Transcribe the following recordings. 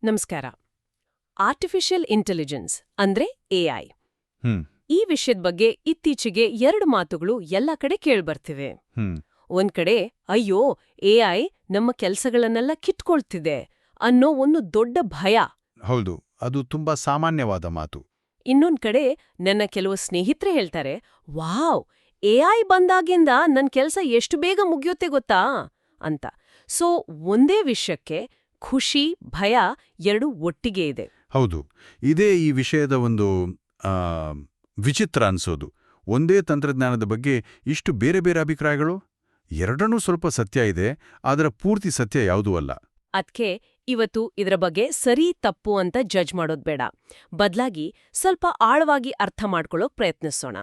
ನಮಸ್ಕಾರ. Artificial intelligence ಅಂದ್ರೆ AI. ಹ್ಮ್ ಈ ವಿಷಯದ ಬಗ್ಗೆ ಇತ್ತೀಚೆಗೆ 2 ಮಾತುಗಳು ಎಲ್ಲ ಕಡೆ ಕೇಳ್ಬರ್ತಿವೆ. ಹ್ಮ್ ಒಂದ್ ಕಡೆ ಅಯ್ಯೋ ಎಐ ನಮ್ಮ ಕೆಲ್ಸಗಳನ್ನೆಲ್ಲ ಕಿತ್ಕೊಳ್ತಿದೆ ಅನ್ನೋ ಒಂದು ದೊಡ್ಡ ಭಯ. ಹೌದು, ಅದು ತುಂಬಾ ಸಾಮಾನ್ಯವಾದ ಮಾತು. ಇನ್ನೊಂದ್ ಕಡೆ ನನ್ನ ಕೆಲವು ಸ್ನೇಹಿತರೆ ಹೇಳ್ತಾರೆ, ವಾವ್, ಎಐ ಬಂದಾಗಿಂದ ನನ್ ಕೆಲ್ಸ ಎಷ್ಟು ಬೇಗ ಮುಗಿಯುತ್ತೆ ಗೊತ್ತಾ ಅಂತ. ಸೊ ಒಂದೇ ವಿಷಯಕ್ಕೆ ಖುಷಿ, ಭಯ ಎರಡು ಒಟ್ಟಿಗೆ ಇದೆ. ಹೌದು, ಇದೇ ಈ ವಿಷಯದ ಒಂದು ಆ, ವಿಚಿತ್ರ ಅನ್ಸೋದು. ಒಂದೇ ತಂತ್ರಜ್ಞಾನದ ಬಗ್ಗೆ ಇಷ್ಟು ಬೇರೆ ಬೇರೆ ಅಭಿಪ್ರಾಯಗಳು. ಎರಡನ್ನೂ ಸ್ವಲ್ಪ ಸತ್ಯ ಇದೆ, ಅದರ ಪೂರ್ತಿ ಸತ್ಯ ಯಾವುದೂ ಅಲ್ಲ. ಅದ್ಕೆ ಇವತ್ತು ಇದರ ಬಗ್ಗೆ ಸರಿ ತಪ್ಪು ಅಂತ ಜಡ್ಜ್ ಮಾಡೋದ್ ಬೇಡ. ಬದ್ಲಾಗಿ ಸ್ವಲ್ಪ ಆಳವಾಗಿ ಅರ್ಥ ಮಾಡ್ಕೊಳ್ಳೋಕ್ ಪ್ರಯತ್ನಿಸೋಣ.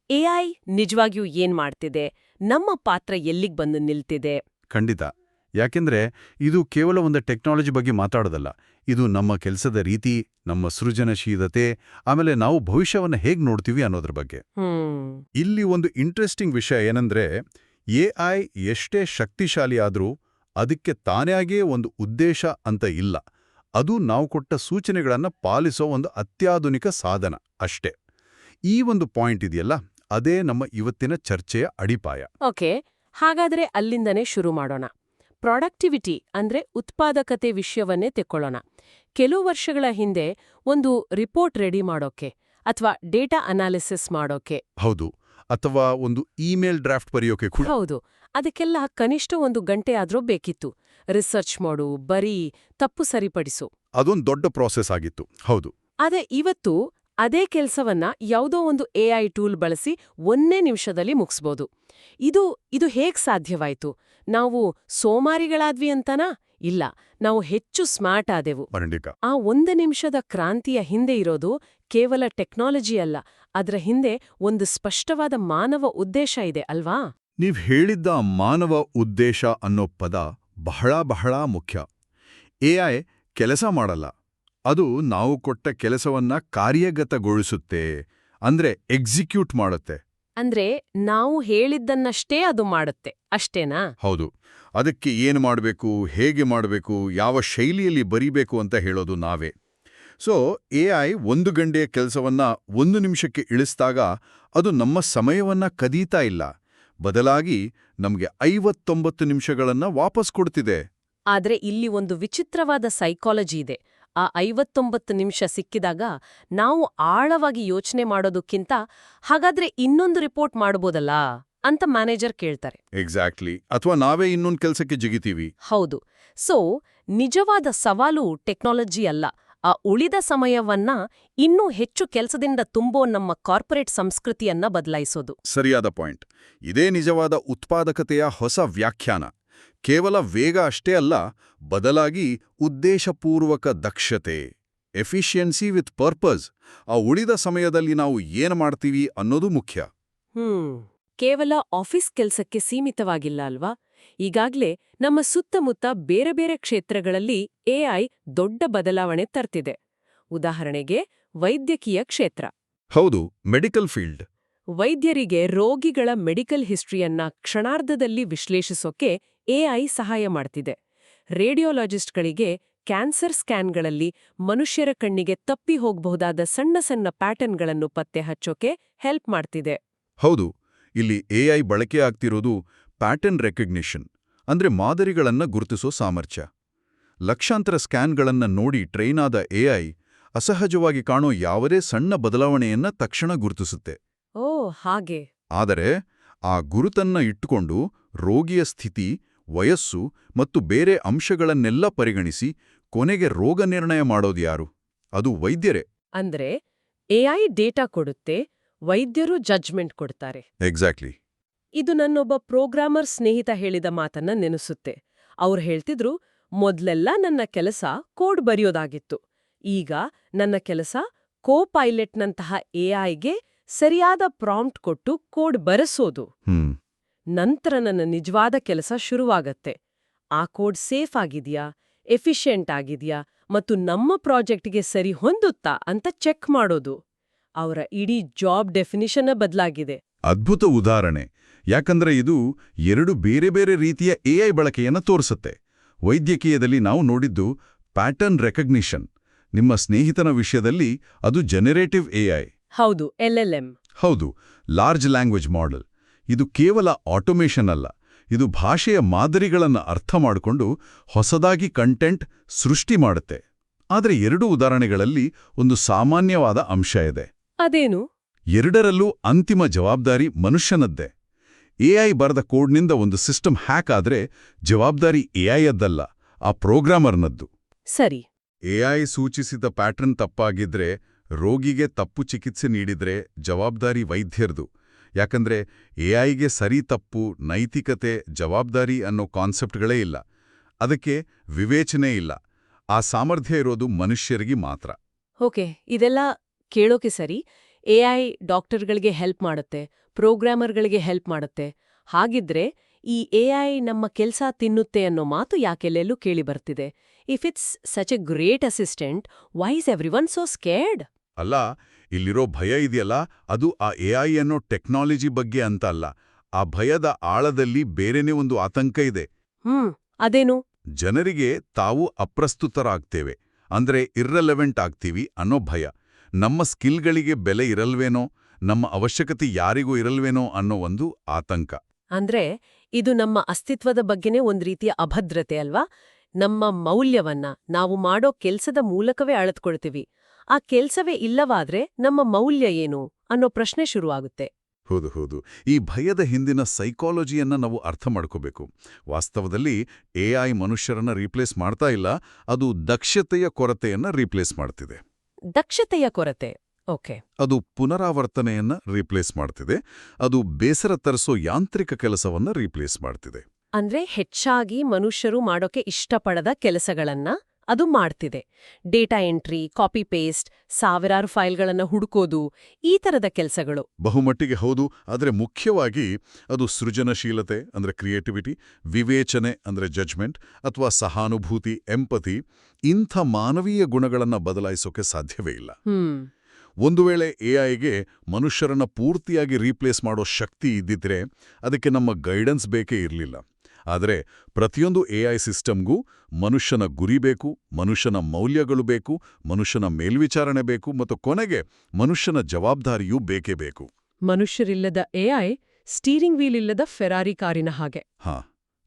ಎಐ ನಿಜವಾಗಿಯೂ ಏನ್ ಮಾಡ್ತಿದೆ, ನಮ್ಮ ಪಾತ್ರ ಎಲ್ಲಿಗ್ ಬಂದು ನಿಲ್ತಿದೆ. ಖಂಡಿತ. ಯಾಕೆಂದ್ರೆ ಇದು ಕೇವಲ ಒಂದು ಟೆಕ್ನಾಲಜಿ ಬಗ್ಗೆ ಮಾತಾಡೋದಲ್ಲ. ಇದು ನಮ್ಮ ಕೆಲಸದ ರೀತಿ, ನಮ್ಮ ಸೃಜನಶೀಲತೆ, ಆಮೇಲೆ ನಾವು ಭವಿಷ್ಯವನ್ನು ಹೇಗೆ ನೋಡ್ತೀವಿ ಅನ್ನೋದ್ರ ಬಗ್ಗೆ. ಇಲ್ಲಿ ಒಂದು ಇಂಟ್ರೆಸ್ಟಿಂಗ್ ವಿಷಯ ಏನಂದ್ರೆ, ಎಐ ಎಷ್ಟೇ ಶಕ್ತಿಶಾಲಿ ಆದ್ರೂ ಅದಕ್ಕೆ ತಾನಾಗೇ ಒಂದು ಉದ್ದೇಶ ಅಂತ ಇಲ್ಲ. ಅದು ನಾವು ಕೊಟ್ಟ ಸೂಚನೆಗಳನ್ನು ಪಾಲಿಸೋ ಒಂದು ಅತ್ಯಾಧುನಿಕ ಸಾಧನ ಅಷ್ಟೇ. ಈ ಒಂದು ಪಾಯಿಂಟ್ ಇದೆಯಲ್ಲ, ಅದೇ ನಮ್ಮ ಇವತ್ತಿನ ಚರ್ಚೆಯ ಅಡಿಪಾಯ. ಓಕೆ, ಹಾಗಾದ್ರೆ ಅಲ್ಲಿಂದನೇ ಶುರು ಮಾಡೋಣ. ಪ್ರೊಡಕ್ಟಿವಿಟಿ ಅಂದ್ರೆ ಉತ್ಪಾದಕತೆ ವಿಷಯವನ್ನೇ ತೆಕ್ಕೊಳ್ಳೋಣ. ಕೆಲವು ವರ್ಷಗಳ ಹಿಂದೆ ಒಂದು ರಿಪೋರ್ಟ್ ರೆಡಿ ಮಾಡೋಕೆ ಅಥವಾ ಡೇಟಾ ಅನಾಲಿಸಿಸ್ ಮಾಡೋಕೆ, ಹೌದು, ಅಥವಾ ಒಂದು ಇಮೇಲ್ ಡ್ರಾಫ್ಟ್ ಬರೆಯೋಕೆ ಕೂಡ, ಹೌದು, ಅದಕ್ಕೆಲ್ಲ ಕನಿಷ್ಠ 1 ಗಂಟೆ ಆದ್ರೂ ಬೇಕಿತ್ತು. ರಿಸರ್ಚ್ ಮಾಡು, ಬರೀ, ತಪ್ಪು ಸರಿಪಡಿಸು. ಅದೊಂದು ದೊಡ್ಡ ಪ್ರಾಸೆಸ್ ಆಗಿತ್ತು. ಹೌದು. ಆದ್ರೆ ಇವತ್ತು ಅದೇ ಕೆಲ್ಸವನ್ನ ಯಾವುದೋ ಒಂದು ಎಐ ಟೂಲ್ ಬಳಸಿ 1 ನಿಮಿಷದಲ್ಲಿ ಮುಗಿಸ್ಬೋದು. ಇದು ಹೇಗ್ ಸಾಧ್ಯವಾಯ್ತು? ನಾವು ಸೋಮಾರಿಗಳಾದ್ವಿ ಅಂತನಾ? ಇಲ್ಲ, ನಾವು ಹೆಚ್ಚು ಸ್ಮಾರ್ಟ್ ಆದೆವು. ಆ 1 ನಿಮಿಷದ ಕ್ರಾಂತಿಯ ಹಿಂದೆ ಇರೋದು ಕೇವಲ ಟೆಕ್ನಾಲಜಿ ಅಲ್ಲ, ಅದರ ಹಿಂದೆ ಒಂದು ಸ್ಪಷ್ಟವಾದ ಮಾನವ ಉದ್ದೇಶ ಇದೆ ಅಲ್ವಾ? ನೀವ್ ಹೇಳಿದ್ದ ಮಾನವ ಉದ್ದೇಶ ಅನ್ನೋ ಪದ ಬಹಳ ಬಹಳ ಮುಖ್ಯ. ಎಐ ಕೆಲಸ ಮಾಡಲ್ಲ, ಅದು ನಾವು ಕೊಟ್ಟ ಕೆಲಸವನ್ನ ಕಾರ್ಯಗತಗೊಳಿಸುತ್ತೆ, ಅಂದ್ರೆ ಎಕ್ಸಿಕ್ಯೂಟ್ ಮಾಡುತ್ತೆ. ಅಂದ್ರೆ ನಾವು ಹೇಳಿದ್ದನ್ನಷ್ಟೇ ಅದು ಮಾಡುತ್ತೆ, ಅಷ್ಟೇನಾ? ಹೌದು. ಅದಕ್ಕೆ ಏನು ಮಾಡಬೇಕು, ಹೇಗೆ ಮಾಡಬೇಕು, ಯಾವ ಶೈಲಿಯಲ್ಲಿ ಬರೀಬೇಕು ಅಂತ ಹೇಳೋದು ನಾವೇ. ಸೊ ಎಐ 1 ಗಂಟೆಯ ಕೆಲಸವನ್ನ 1 ನಿಮಿಷಕ್ಕೆ ಇಳಿಸಿದಾಗ ಅದು ನಮ್ಮ ಸಮಯವನ್ನ ಕದೀತಾ ಇಲ್ಲ, ಬದಲಾಗಿ ನಮಗೆ 59 ನಿಮಿಷಗಳನ್ನ ವಾಪಸ್ ಕೊಡ್ತಿದೆ. ಆದ್ರೆ ಇಲ್ಲಿ ಒಂದು ವಿಚಿತ್ರವಾದ ಸೈಕಾಲಜಿ ಇದೆ. ಆ 59 ನಿಮಿಷ ಸಿಕ್ಕಿದಾಗ ನಾವು ಆಳವಾಗಿ ಯೋಚನೆ ಮಾಡೋದಕ್ಕಿಂತ ಹಾಗಾದ್ರೆ ಇನ್ನೊಂದು ರಿಪೋರ್ಟ್ ಮಾಡ್ಬೋದಲ್ಲ ಅಂತ ಮ್ಯಾನೇಜರ್ ಕೇಳ್ತಾರೆ. ಎಕ್ಸಾಕ್ಟ್ಲಿ. ಅಥವಾ ನಾವೇ ಇನ್ನೊಂದು ಕೆಲಸಕ್ಕೆ ಜಿಗಿತೀವಿ. ಹೌದು. ಸೊ ನಿಜವಾದ ಸವಾಲು ಟೆಕ್ನಾಲಜಿ ಅಲ್ಲ, ಆ ಉಳಿದ ಸಮಯವನ್ನ ಇನ್ನೂ ಹೆಚ್ಚು ಕೆಲಸದಿಂದ ತುಂಬೋ ನಮ್ಮ ಕಾರ್ಪೊರೇಟ್ ಸಂಸ್ಕೃತಿಯನ್ನ ಬದಲಾಯಿಸೋದು. ಸರಿಯಾದ ಪಾಯಿಂಟ್. ಇದೇ ನಿಜವಾದ ಉತ್ಪಾದಕತೆಯ ಹೊಸ ವ್ಯಾಖ್ಯಾನ. ಕೇವಲ ವೇಗ ಅಷ್ಟೇ ಅಲ್ಲ, ಬದಲಾಗಿ ಉದ್ದೇಶಪೂರ್ವಕ ದಕ್ಷತೆ, ಎಫಿಷಿಯನ್ಸಿ ವಿತ್ ಪರ್ಪಸ್. ಆ ಉಳಿದ ಸಮಯದಲ್ಲಿ ನಾವು ಏನು ಮಾಡ್ತೀವಿ ಅನ್ನೋದು ಮುಖ್ಯ. ಕೇವಲ ಆಫೀಸ್ ಕೆಲ್ಸಕ್ಕೆ ಸೀಮಿತವಾಗಿಲ್ಲ ಅಲ್ವಾ? ಈಗಾಗ್ಲೇ ನಮ್ಮ ಸುತ್ತಮುತ್ತ ಬೇರೆ ಬೇರೆ ಕ್ಷೇತ್ರಗಳಲ್ಲಿ ಎಐ ದೊಡ್ಡ ಬದಲಾವಣೆ ತರ್ತಿದೆ. ಉದಾಹರಣೆಗೆ ವೈದ್ಯಕೀಯ ಕ್ಷೇತ್ರ. ಹೌದು, ಮೆಡಿಕಲ್ ಫೀಲ್ಡ್. ವೈದ್ಯರಿಗೆ ರೋಗಿಗಳ ಮೆಡಿಕಲ್ ಹಿಸ್ಟ್ರಿಯನ್ನ ಕ್ಷಣಾರ್ಧದಲ್ಲಿ ವಿಶ್ಲೇಷಿಸೋಕೆ ಎಐ ಸಹಾಯ ಮಾಡ್ತಿದೆ. ರೇಡಿಯೋಲಾಜಿಸ್ಟ್ಗಳಿಗೆ ಕ್ಯಾನ್ಸರ್ ಸ್ಕ್ಯಾನ್ಗಳಲ್ಲಿ ಮನುಷ್ಯರ ಕಣ್ಣಿಗೆ ತಪ್ಪಿ ಹೋಗಬಹುದಾದ ಸಣ್ಣ ಸಣ್ಣ ಪ್ಯಾಟರ್ನ್ಗಳನ್ನು ಪತ್ತೆ ಹಚ್ಚೋಕೆ ಹೆಲ್ಪ್ ಮಾಡ್ತಿದೆ. ಹೌದು, ಇಲ್ಲಿ ಎಐ ಬಳಕೆ ಆಗ್ತಿರೋದು ಪ್ಯಾಟರ್ನ್ ರೆಕಗ್ನಿಷನ್, ಅಂದ್ರೆ ಮಾದರಿಗಳನ್ನ ಗುರುತಿಸೋ ಸಾಮರ್ಥ್ಯ. ಲಕ್ಷಾಂತರ ಸ್ಕ್ಯಾನ್ಗಳನ್ನ ನೋಡಿ ಟ್ರೈನ್ ಆದ ಎಐ ಅಸಹಜವಾಗಿ ಕಾಣೋ ಯಾವುದೇ ಸಣ್ಣ ಬದಲಾವಣೆಯನ್ನ ತಕ್ಷಣ ಗುರುತಿಸುತ್ತೆ. ಓ ಹಾಗೆ. ಆದರೆ ಆ ಗುರುತನ್ನ ಇಟ್ಟುಕೊಂಡು ರೋಗಿಯ ಸ್ಥಿತಿ, ವಯಸ್ಸು ಮತ್ತು ಬೇರೆ ಅಂಶಗಳನ್ನೆಲ್ಲ ಪರಿಗಣಿಸಿ ಕೊನೆಗೆ ರೋಗ ನಿರ್ಣಯ ಮಾಡೋದ್ಯಾರು? ಅದು ವೈದ್ಯರೇ. ಅಂದ್ರೆ ಎಐ ಡೇಟಾ ಕೊಡುತ್ತೆ, ವೈದ್ಯರು ಜಡ್ಜ್ಮೆಂಟ್ ಕೊಡ್ತಾರೆ. ಎಕ್ಸಾಕ್ಟ್ಲಿ. ಇದು ನನ್ನೊಬ್ಬ ಪ್ರೋಗ್ರಾಮರ್ ಸ್ನೇಹಿತ ಹೇಳಿದ ಮಾತನ್ನ ನೆನೆಸುತ್ತೆ. ಅವ್ರು ಹೇಳ್ತಿದ್ರು, ಮೊದ್ಲೆಲ್ಲ ನನ್ನ ಕೆಲಸ ಕೋಡ್ ಬರೆಯೋದಾಗಿತ್ತು, ಈಗ ನನ್ನ ಕೆಲಸ ಕೋ-ಪೈಲಟ್ನಂತಹ ಎಐಗೆ ಸರಿಯಾದ ಪ್ರಾಂಪ್ಟ್ ಕೊಟ್ಟು ಕೋಡ್ ಬರೆಸೋದು. ನಂತರ ನನ್ನ ನಿಜವಾದ ಕೆಲಸ ಶುರುವಾಗತ್ತೆ. ಆ ಕೋಡ್ ಸೇಫ್ ಆಗಿದ್ಯಾ, ಎಫಿಷಿಯೆಂಟ್ ಆಗಿದ್ಯಾ ಮತ್ತು ನಮ್ಮ ಪ್ರಾಜೆಕ್ಟ್ಗೆ ಸರಿ ಹೊಂದುತ್ತಾ ಅಂತ ಚೆಕ್ ಮಾಡೋದು. ಅವರ ಇಡೀ ಜಾಬ್ ಡೆಫಿನಿಷನ್ ಬದಲಾಗಿದೆ. ಅದ್ಭುತ ಉದಾಹರಣೆ. ಯಾಕಂದ್ರೆ ಇದು 2 ಬೇರೆ ಬೇರೆ ರೀತಿಯ ಎಐ ಬಳಕೆಯನ್ನ ತೋರಿಸುತ್ತೆ. ವೈದ್ಯಕೀಯದಲ್ಲಿ ನಾವು ನೋಡಿದ್ದು ಪ್ಯಾಟರ್ನ್ ರೆಕಗ್ನಿಷನ್. ನಿಮ್ಮ ಸ್ನೇಹಿತನ ವಿಷಯದಲ್ಲಿ ಅದು ಜನರೇಟಿವ್ ಎಐ. ಹೌದು, LLM. ಹೌದು, ಲಾರ್ಜ್ ಲ್ಯಾಂಗ್ವೇಜ್ ಮಾಡೆಲ್. ಇದು ಕೇವಲ ಆಟೋಮೇಷನ್ ಅಲ್ಲ, ಇದು ಭಾಷೆಯ ಮಾದರಿಗಳನ್ನು ಅರ್ಥ ಮಾಡಿಕೊಂಡು ಹೊಸದಾಗಿ ಕಂಟೆಂಟ್ ಸೃಷ್ಟಿ ಮಾಡುತ್ತೆ. ಆದರೆ ಎರಡೂ ಉದಾಹರಣೆಗಳಲ್ಲಿ ಒಂದು ಸಾಮಾನ್ಯವಾದ ಅಂಶ ಇದೆ. ಅದೇನು? ಎರಡರಲ್ಲೂ ಅಂತಿಮ ಜವಾಬ್ದಾರಿ ಮನುಷ್ಯನದ್ದೇ. ಎಐ ಬರೆದ ಕೋಡ್ನಿಂದ ಒಂದು ಸಿಸ್ಟಮ್ ಹ್ಯಾಕ್ ಆದ್ರೆ ಜವಾಬ್ದಾರಿ ಎಐಯದ್ದಲ್ಲ, ಆ ಪ್ರೋಗ್ರಾಮರ್ನದ್ದು. ಸರಿ. ಎಐ ಸೂಚಿಸಿದ ಪ್ಯಾಟರ್ನ್ ತಪ್ಪಾಗಿದ್ರೆ, ರೋಗಿಗೆ ತಪ್ಪು ಚಿಕಿತ್ಸೆ ನೀಡಿದ್ರೆ ಜವಾಬ್ದಾರಿ ವೈದ್ಯರ್ದು. ಯಾಕಂದ್ರೆ ಎಐಗೆ ಸರಿ ತಪ್ಪು, ನೈತಿಕತೆ, ಜವಾಬ್ದಾರಿ ಅನ್ನೋ ಕಾನ್ಸೆಪ್ಟ್ಗಳೇ ಇಲ್ಲ. ಅದಕ್ಕೆ ವಿವೇಚನೆ ಇಲ್ಲ. ಆ ಸಾಮರ್ಥ್ಯ ಇರೋದು ಮನುಷ್ಯರಿಗೆ ಮಾತ್ರ. ಓಕೆ, ಇದೆಲ್ಲ ಕೇಳೋಕೆ ಸರಿ. ಎಐ ಡಾಕ್ಟರ್ಗಳಿಗೆ ಹೆಲ್ಪ್ ಮಾಡುತ್ತೆ, ಪ್ರೋಗ್ರಾಮರ್ಗಳಿಗೆ ಹೆಲ್ಪ್ ಮಾಡುತ್ತೆ. ಹಾಗಿದ್ರೆ ಈ ಎಐ ನಮ್ಮ ಕೆಲ್ಸ ತಿನ್ನುತ್ತೆ ಅನ್ನೋ ಮಾತು ಯಾಕೆಲ್ಲೆಲ್ಲೂ ಕೇಳಿ ಬರ್ತಿದೆ. If it's such a great assistant, why is everyone so scared? ಅಲ್ಲ, ಇಲ್ಲಿರೋ ಭಯ ಇದೆಯಲ್ಲ, ಅದು ಆ ಎಐ ಅನ್ನೋ ಟೆಕ್ನಾಲಜಿ ಬಗ್ಗೆ ಅಂತ ಅಲ್ಲ. ಆ ಭಯದ ಆಳದಲ್ಲಿ ಬೇರೆನೇ ಒಂದು ಆತಂಕ ಇದೆ. ಅದೇನು? ಜನರಿಗೆ ತಾವು ಅಪ್ರಸ್ತುತರಾಗ್ತೇವೆ, ಅಂದ್ರೆ ಇರ್ರೆಲೆವೆಂಟ್ ಆಗ್ತೀವಿ ಅನ್ನೋ ಭಯ. ನಮ್ಮ ಸ್ಕಿಲ್ಗಳಿಗೆ ಬೆಲೆ ಇರಲ್ವೇನೋ, ನಮ್ಮ ಅವಶ್ಯಕತೆ ಯಾರಿಗೂ ಇರಲ್ವೇನೋ ಅನ್ನೋ ಒಂದು ಆತಂಕ. ಅಂದ್ರೆ ಇದು ನಮ್ಮ ಅಸ್ತಿತ್ವದ ಬಗ್ಗೆನೇ ಒಂದ್ ರೀತಿಯ ಅಭದ್ರತೆ ಅಲ್ವಾ? ನಮ್ಮ ಮೌಲ್ಯವನ್ನ ನಾವು ಮಾಡೋ ಕೆಲ್ಸದ ಮೂಲಕವೇ ಅಳತ್ಕೊಳ್ತೀವಿ. ಆ ಕೆಲ್ಸವೇ ಇಲ್ಲವಾದ್ರೆ ನಮ್ಮ ಮೌಲ್ಯ ಏನು ಅನ್ನೋ ಪ್ರಶ್ನೆ ಶುರುವಾಗುತ್ತೆ. ಹೌದು, ಈ ಭಯದ ಹಿಂದಿನ ಸೈಕಾಲಜಿಯನ್ನ ನಾವು ಅರ್ಥ ಮಾಡ್ಕೋಬೇಕು. ವಾಸ್ತವದಲ್ಲಿ ಎಐ ಮನುಷ್ಯರನ್ನ ರೀಪ್ಲೇಸ್ ಮಾಡ್ತಾ ಇಲ್ಲ, ಅದು ದಕ್ಷತೆಯ ಕೊರತೆಯನ್ನ ರೀಪ್ಲೇಸ್ ಮಾಡ್ತಿದೆ. ದಕ್ಷತೆಯ ಕೊರತೆ? ಓಕೆ. ಅದು ಪುನರಾವರ್ತನೆಯನ್ನ ರೀಪ್ಲೇಸ್ ಮಾಡ್ತಿದೆ. ಅದು ಬೇಸರ ತರಿಸೋ ಯಾಂತ್ರಿಕ ಕೆಲಸವನ್ನ ರೀಪ್ಲೇಸ್ ಮಾಡ್ತಿದೆ. ಅಂದ್ರೆ ಹೆಚ್ಚಾಗಿ ಮನುಷ್ಯರು ಮಾಡೋಕೆ ಇಷ್ಟಪಡದ ಕೆಲಸಗಳನ್ನ ಅದು ಮಾಡ್ತಿದೆ. ಡೇಟಾ ಎಂಟ್ರಿ, ಕಾಪಿ ಪೇಸ್ಟ್, ಸಾವಿರಾರು ಫೈಲ್ಗಳನ್ನ ಹುಡುಕೋದು, ಈ ತರದ ಕೆಲಸಗಳು. ಬಹುಮಟ್ಟಿಗೆ ಹೌದು, ಆದರೆ ಮುಖ್ಯವಾಗಿ ಅದು ಸೃಜನಶೀಲತೆ ಅಂದ್ರೆ ಕ್ರಿಯೇಟಿವಿಟಿ, ವಿವೇಚನೆ ಅಂದ್ರೆ ಜಡ್ಜ್ಮೆಂಟ್, ಅಥವಾ ಸಹಾನುಭೂತಿ, ಎಂಪತಿ, ಇಂಥ ಮಾನವೀಯ ಗುಣಗಳನ್ನ ಬದಲಾಯಿಸೋಕೆ ಸಾಧ್ಯವೇ ಇಲ್ಲ. ಒಂದು ವೇಳೆ ಎಐಗೆ ಮನುಷ್ಯರನ್ನ ಪೂರ್ತಿಯಾಗಿ ರೀಪ್ಲೇಸ್ ಮಾಡೋ ಶಕ್ತಿ ಇದ್ದಿದ್ರೆ ಅದಕ್ಕೆ ನಮ್ಮ ಗೈಡೆನ್ಸ್ ಬೇಕೇ ಇರಲಿಲ್ಲ. ಆದರೆ ಪ್ರತಿಯೊಂದು ಎಐ ಸಿಸ್ಟಮ್ಗೂ ಮನುಷ್ಯನ ಗುರಿ ಬೇಕು, ಮನುಷ್ಯನ ಮೌಲ್ಯಗಳು ಬೇಕು, ಮನುಷ್ಯನ ಮೇಲ್ವಿಚಾರಣೆ ಬೇಕು, ಮತ್ತು ಕೊನೆಗೆ ಮನುಷ್ಯನ ಜವಾಬ್ದಾರಿಯೂ ಬೇಕೇ ಬೇಕು. ಮನುಷ್ಯರಿಲ್ಲದ ಎಐ ಸ್ಟೀರಿಂಗ್ ವೀಲ್ ಇಲ್ಲದ ಫೆರಾರಿ ಕಾರಿನ ಹಾಗೆ.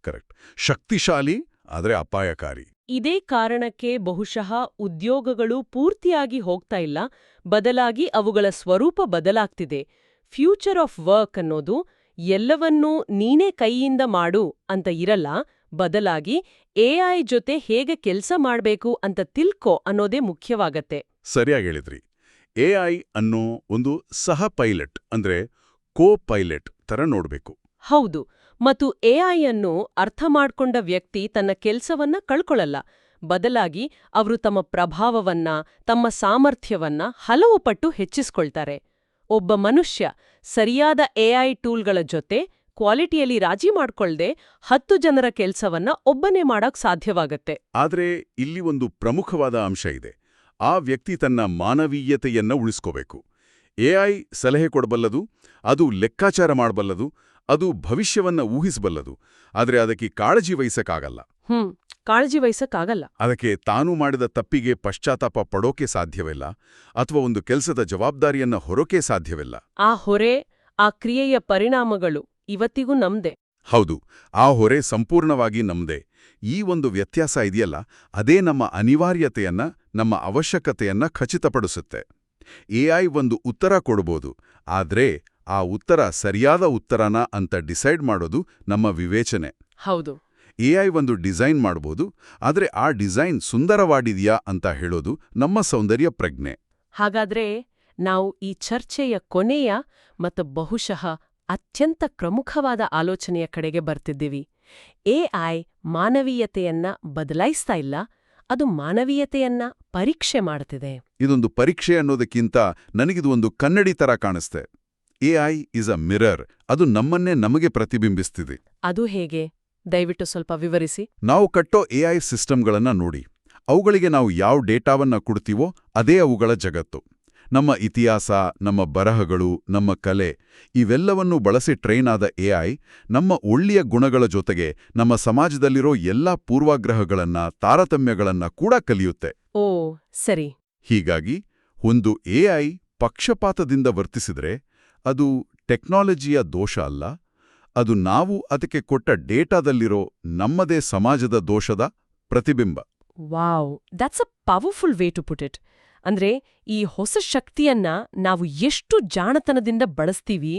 ಕರೆಕ್ಟ್. ಶಕ್ತಿಶಾಲಿ ಆದರೆ ಅಪಾಯಕಾರಿ. ಇದೇ ಕಾರಣಕ್ಕೆ ಬಹುಶಃ ಉದ್ಯೋಗಗಳು ಪೂರ್ತಿಯಾಗಿ ಹೋಗ್ತಾ ಇಲ್ಲ, ಬದಲಾಗಿ ಅವುಗಳ ಸ್ವರೂಪ ಬದಲಾಗ್ತಿದೆ. ಫ್ಯೂಚರ್ ಆಫ್ ವರ್ಕ್ ಅನ್ನೋದು ಎಲ್ಲವನ್ನೂ ನೀನೇ ಕೈಯಿಂದ ಮಾಡು ಅಂತ ಇರಲ್ಲ, ಬದಲಾಗಿ ಎಐ ಜೊತೆ ಹೇಗೆ ಕೆಲ್ಸ ಮಾಡ್ಬೇಕು ಅಂತ ತಿಳ್ಕೋ ಅನ್ನೋದೇ ಮುಖ್ಯವಾಗತ್ತೆ. ಸರಿಯಾಗಿ ಹೇಳಿದ್ರಿ. ಎಐ ಅನ್ನೋ ಒಂದು ಸಹ ಪೈಲಟ್ ಅಂದ್ರೆ ಪೈಲಟ್ ತರ ನೋಡ್ಬೇಕು. ಹೌದು, ಮತ್ತು ಎಐ ಅನ್ನು ಅರ್ಥ ಮಾಡ್ಕೊಂಡ ವ್ಯಕ್ತಿ ತನ್ನ ಕೆಲ್ಸವನ್ನ ಕಳ್ಕೊಳ್ಳಲ್ಲ, ಬದಲಾಗಿ ಅವರು ತಮ್ಮ ಪ್ರಭಾವವನ್ನ, ತಮ್ಮ ಸಾಮರ್ಥ್ಯವನ್ನ ಹಲವು ಪಟ್ಟು ಹೆಚ್ಚಿಸ್ಕೊಳ್ತಾರೆ. ಒಬ್ಬ ಮನುಷ್ಯ ಸರಿಯಾದ ಎಐ ಟೂಲ್ಗಳ ಜೊತೆ ಕ್ವಾಲಿಟಿಯಲ್ಲಿ ರಾಜಿ ಮಾಡ್ಕೊಳ್ದೆ 10 ಜನರ ಕೆಲ್ಸವನ್ನ ಒಬ್ಬನೇ ಮಾಡಕ್ ಸಾಧ್ಯವಾಗತ್ತೆ. ಆದ್ರೆ ಇಲ್ಲಿ ಒಂದು ಪ್ರಮುಖವಾದ ಅಂಶ ಇದೆ. ಆ ವ್ಯಕ್ತಿ ತನ್ನ ಮಾನವೀಯತೆಯನ್ನ ಉಳಿಸ್ಕೋಬೇಕು. ಎಐ ಸಲಹೆ ಕೊಡಬಲ್ಲದು, ಅದು ಲೆಕ್ಕಾಚಾರ ಮಾಡಬಲ್ಲದು, ಅದು ಭವಿಷ್ಯವನ್ನ ಊಹಿಸಬಲ್ಲದು, ಆದರೆ ಅದಕ್ಕೆ ಕಾಳಜಿ ವಹಿಸಕ್ಕಾಗಲ್ಲ. ಕಾಳಜಿ ವಹಿಸಕ್ಕಾಗಲ್ಲ. ಅದಕ್ಕೆ ತಾನು ಮಾಡಿದ ತಪ್ಪಿಗೆ ಪಶ್ಚಾತ್ತಾಪ ಪಡೋಕೆ ಸಾಧ್ಯವಿಲ್ಲ, ಅಥವಾ ಒಂದು ಕೆಲಸದ ಜವಾಬ್ದಾರಿಯನ್ನ ಹೊರೋಕೆ ಸಾಧ್ಯವಿಲ್ಲ. ಆ ಹೊರೆ, ಆ ಕ್ರಿಯೆಯ ಪರಿಣಾಮಗಳು ಇವತ್ತಿಗೂ ನಮ್ದೆ. ಹೌದು, ಆ ಹೊರೆ ಸಂಪೂರ್ಣವಾಗಿ ನಮ್ದೇ. ಈ ಒಂದು ವ್ಯತ್ಯಾಸ ಇದೆಯಲ್ಲ, ಅದೇ ನಮ್ಮ ಅನಿವಾರ್ಯತೆಯನ್ನ, ನಮ್ಮ ಅವಶ್ಯಕತೆಯನ್ನ ಖಚಿತಪಡಿಸುತ್ತೆ. ಎಐ ಒಂದು ಉತ್ತರ ಕೊಡ್ಬೋದು, ಆದ್ರೆ ಆ ಉತ್ತರ ಸರಿಯಾದ ಉತ್ತರನ ಅಂತ ಡಿಸೈಡ್ ಮಾಡೋದು ನಮ್ಮ ವಿವೇಚನೆ. ಹೌದು. ಎಐ ಒಂದು ಡಿಸೈನ್ ಮಾಡ್ಬೋದು, ಆದ್ರೆ ಆ ಡಿಸೈನ್ ಸುಂದರವಾಡಿದ್ಯಾ ಅಂತ ಹೇಳೋದು ನಮ್ಮ ಸೌಂದರ್ಯ ಪ್ರಜ್ಞೆ. ಹಾಗಾದ್ರೆ ನಾವು ಈ ಚರ್ಚೆಯ ಕೊನೆಯ ಮತ್ತು ಬಹುಶಃ ಅತ್ಯಂತ ಪ್ರಮುಖವಾದ ಆಲೋಚನೆಯ ಕಡೆಗೆ ಬರ್ತಿದ್ದೀವಿ. ಎಐ ಮಾನವೀಯತೆಯನ್ನ ಬದಲಾಯಿಸ್ತಾ ಇಲ್ಲ, ಅದು ಮಾನವೀಯತೆಯನ್ನ ಪರೀಕ್ಷೆ ಮಾಡ್ತಿದೆ. ಇದೊಂದು ಪರೀಕ್ಷೆ ಅನ್ನೋದಕ್ಕಿಂತ ನನಗಿದು ಒಂದು ಕನ್ನಡಿ ತರ ಕಾಣಿಸ್ತೆ. ಎಐ ಇಸ್ ಅ ಮಿರರ್, ಅದು ನಮ್ಮನ್ನೇ ನಮಗೆ ಪ್ರತಿಬಿಂಬಿಸ್ತಿದೆ. ಅದು ಹೇಗೆ? ದಯವಿಟ್ಟು ಸ್ವಲ್ಪ ವಿವರಿಸಿ. ನಾವು ಕಟ್ಟೋ ಎಐ ಸಿಸ್ಟಮ್ಗಳನ್ನ ನೋಡಿ. ಅವುಗಳಿಗೆ ನಾವು ಯಾವ ಡೇಟಾವನ್ನ ಕೊಡ್ತೀವೋ ಅದೇ ಅವುಗಳ ಜಗತ್ತು. ನಮ್ಮ ಇತಿಹಾಸ, ನಮ್ಮ ಬರಹಗಳು, ನಮ್ಮ ಕಲೆ ಇವೆಲ್ಲವನ್ನೂ ಬಳಸಿ ಟ್ರೈನ್ ಆದ ಎಐ ನಮ್ಮ ಒಳ್ಳೆಯ ಗುಣಗಳ ಜೊತೆಗೆ ನಮ್ಮ ಸಮಾಜದಲ್ಲಿರೋ ಎಲ್ಲಾ ಪೂರ್ವಾಗ್ರಹಗಳನ್ನ, ತಾರತಮ್ಯಗಳನ್ನ ಕೂಡ ಕಲಿಯುತ್ತೆ. ಓ ಸರಿ. ಹೀಗಾಗಿ ಒಂದು ಎಐ ಪಕ್ಷಪಾತದಿಂದ ವರ್ತಿಸಿದ್ರೆ ಅದು ಟೆಕ್ನಾಲಜಿಯ ದೋಷ ಅಲ್ಲ, ಅದು ನಾವು ಅದಕ್ಕೆ ಕೊಟ್ಟ ಡೇಟಾದಲ್ಲಿರೋ ನಮ್ಮದೇ ಸಮಾಜದ ದೋಷದ ಪ್ರತಿಬಿಂಬ. Wow, that's a powerful way to put it. ಅಂದ್ರೆ ಈ ಹೊಸ ಶಕ್ತಿಯನ್ನ ನಾವು ಎಷ್ಟು ಜಾಣತನದಿಂದ ಬಳಸ್ತೀವಿ,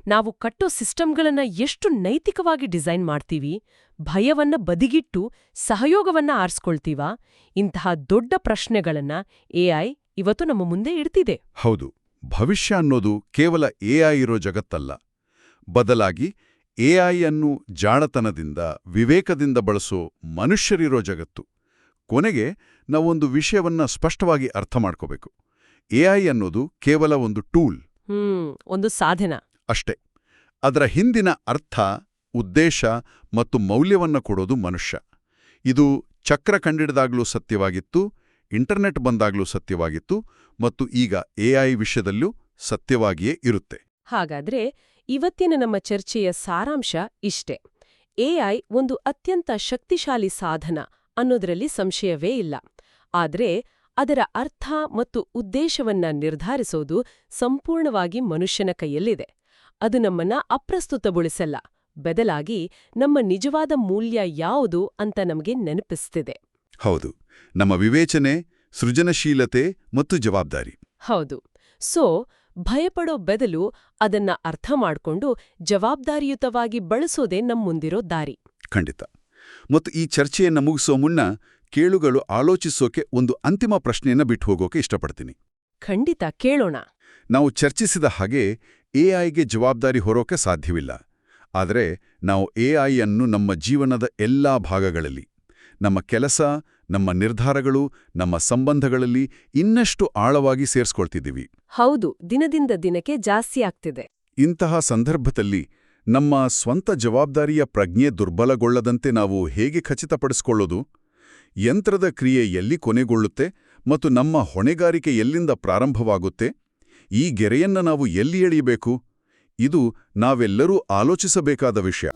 ನಾವು ಕಟ್ಟೋ ಸಿಸ್ಟಮ್ಗಳನ್ನ ಎಷ್ಟು ನೈತಿಕವಾಗಿ ಡಿಸೈನ್ ಮಾಡ್ತೀವಿ, ಭಯವನ್ನ ಬದಿಗಿಟ್ಟು ಸಹಯೋಗವನ್ನ ಆರಿಸ್ಕೊಳ್ತೀವಾ, ಇಂತಹ ದೊಡ್ಡ ಪ್ರಶ್ನೆಗಳನ್ನ ಎಐ ಇವತ್ತು ನಮ್ಮ ಮುಂದೆ ಇಡ್ತಿದೆ. ಹೌದು, ಭವಿಷ್ಯ ಅನ್ನೋದು ಕೇವಲ ಎಐ ಇರೋ ಜಗತ್ತಲ್ಲ. ಬದಲಾಗಿ ಎಐ ಅನ್ನು ಜಾಣತನದಿಂದ, ವಿವೇಕದಿಂದ ಬಳಸೋ ಮನುಷ್ಯರಿರೋ ಜಗತ್ತು. ಕೊನೆಗೆ ನಾವೊಂದು ವಿಷಯವನ್ನ ಸ್ಪಷ್ಟವಾಗಿ ಅರ್ಥ ಮಾಡ್ಕೋಬೇಕು. ಎಐ ಅನ್ನೋದು ಕೇವಲ ಒಂದು ಟೂಲ್, ಒಂದು ಸಾಧನ ಅಷ್ಟೇ. ಅದರ ಹಿಂದಿನ ಅರ್ಥ, ಉದ್ದೇಶ ಮತ್ತು ಮೌಲ್ಯವನ್ನ ಕೊಡೋದು ಮನುಷ್ಯ. ಇದು ಚಕ್ರ ಕಂಡಿಡಿದಾಗ್ಲೂ ಸತ್ಯವಾಗಿತ್ತು, ಇಂಟರ್ನೆಟ್ ಬಂದಾಗ್ಲೂ ಸತ್ಯವಾಗಿತ್ತು, ಮತ್ತು ಈಗ ಎಐ ವಿಷಯದಲ್ಲೂ ಸತ್ಯವಾಗಿಯೇ ಇರುತ್ತೆ. ಹಾಗಾದ್ರೆ ಇವತ್ತಿನ ನಮ್ಮ ಚರ್ಚೆಯ ಸಾರಾಂಶ ಇಷ್ಟೇ. ಎಐ ಒಂದು ಅತ್ಯಂತ ಶಕ್ತಿಶಾಲಿ ಸಾಧನ ಅನ್ನೋದರಲ್ಲಿ ಸಂಶಯವೇ ಇಲ್ಲ. ಆದ್ರೆ ಅದರ ಅರ್ಥ ಮತ್ತು ಉದ್ದೇಶವನ್ನ ನಿರ್ಧಾರಿಸೋದು ಸಂಪೂರ್ಣವಾಗಿ ಮನುಷ್ಯನ ಕೈಯಲ್ಲಿದೆ. ಅದು ನಮ್ಮನ್ನ ಅಪ್ರಸ್ತುತಗೊಳಿಸಲ್ಲ, ಬದಲಾಗಿ ನಮ್ಮ ನಿಜವಾದ ಮೂಲ್ಯ ಯಾವುದು ಅಂತ ನಮಗೆ ನೆನಪಿಸ್ತಿದೆ. ಹೌದು, ನಮ್ಮ ವಿವೇಚನೆ, ಸೃಜನಶೀಲತೆ ಮತ್ತು ಜವಾಬ್ದಾರಿ. ಹೌದು. ಸೊ ಭಯಪಡೋ ಬದಲು ಅದನ್ನ ಅರ್ಥ ಮಾಡ್ಕೊಂಡು ಜವಾಬ್ದಾರಿಯುತವಾಗಿ ಬಳಸೋದೇ ನಮ್ಮುಂದಿರೋ ದಾರಿ. ಖಂಡಿತ. ಮತ್ತು ಈ ಚರ್ಚೆಯನ್ನ ಮುಗಿಸೋ ಮುನ್ನ ಕೇಳುಗಳು ಆಲೋಚಿಸೋಕೆ ಒಂದು ಅಂತಿಮ ಪ್ರಶ್ನೆಯನ್ನ ಬಿಟ್ಟು ಹೋಗೋಕೆ ಇಷ್ಟಪಡ್ತೀನಿ. ಖಂಡಿತ, ಕೇಳೋಣ. ನಾವು ಚರ್ಚಿಸಿದ ಹಾಗೆ ಎಐಗೆ ಜವಾಬ್ದಾರಿ ಹೊರೋಕೆ ಸಾಧ್ಯವಿಲ್ಲ. ಆದರೆ ನಾವು ಎಐ ಅನ್ನು ನಮ್ಮ ಜೀವನದ ಎಲ್ಲಾ ಭಾಗಗಳಲ್ಲಿ, ನಮ್ಮ ಕೆಲಸ, ನಮ್ಮ ನಿರ್ಧಾರಗಳು, ನಮ್ಮ ಸಂಬಂಧಗಳಲ್ಲಿ ಇನ್ನಷ್ಟು ಆಳವಾಗಿ ಸೇರಿಸ್ಕೊಳ್ತಿದ್ದೀವಿ. ಹೌದು, ದಿನದಿಂದ ದಿನಕ್ಕೆ ಜಾಸ್ತಿ ಆಗ್ತಿದೆ. ಇಂತಹ ಸಂದರ್ಭದಲ್ಲಿ ನಮ್ಮ ಸ್ವಂತ ಜವಾಬ್ದಾರಿಯ ಪ್ರಜ್ಞೆ ದುರ್ಬಲಗೊಳ್ಳದಂತೆ ನಾವು ಹೇಗೆ ಖಚಿತಪಡಿಸಿಕೊಳ್ಳೋದು? ಯಂತ್ರದ ಕ್ರಿಯೆ ಎಲ್ಲಿ ಕೊನೆಗೊಳ್ಳುತ್ತೆ ಮತ್ತು ನಮ್ಮ ಹೊಣೆಗಾರಿಕೆ ಎಲ್ಲಿಂದ ಪ್ರಾರಂಭವಾಗುತ್ತೆ? ಈ ಗೆರೆಯನ್ನ ನಾವು ಎಲ್ಲಿ ಎಳೆಯಬೇಕು? ಇದು ನಾವೆಲ್ಲರೂ ಆಲೋಚಿಸಬೇಕಾದ ವಿಷಯ.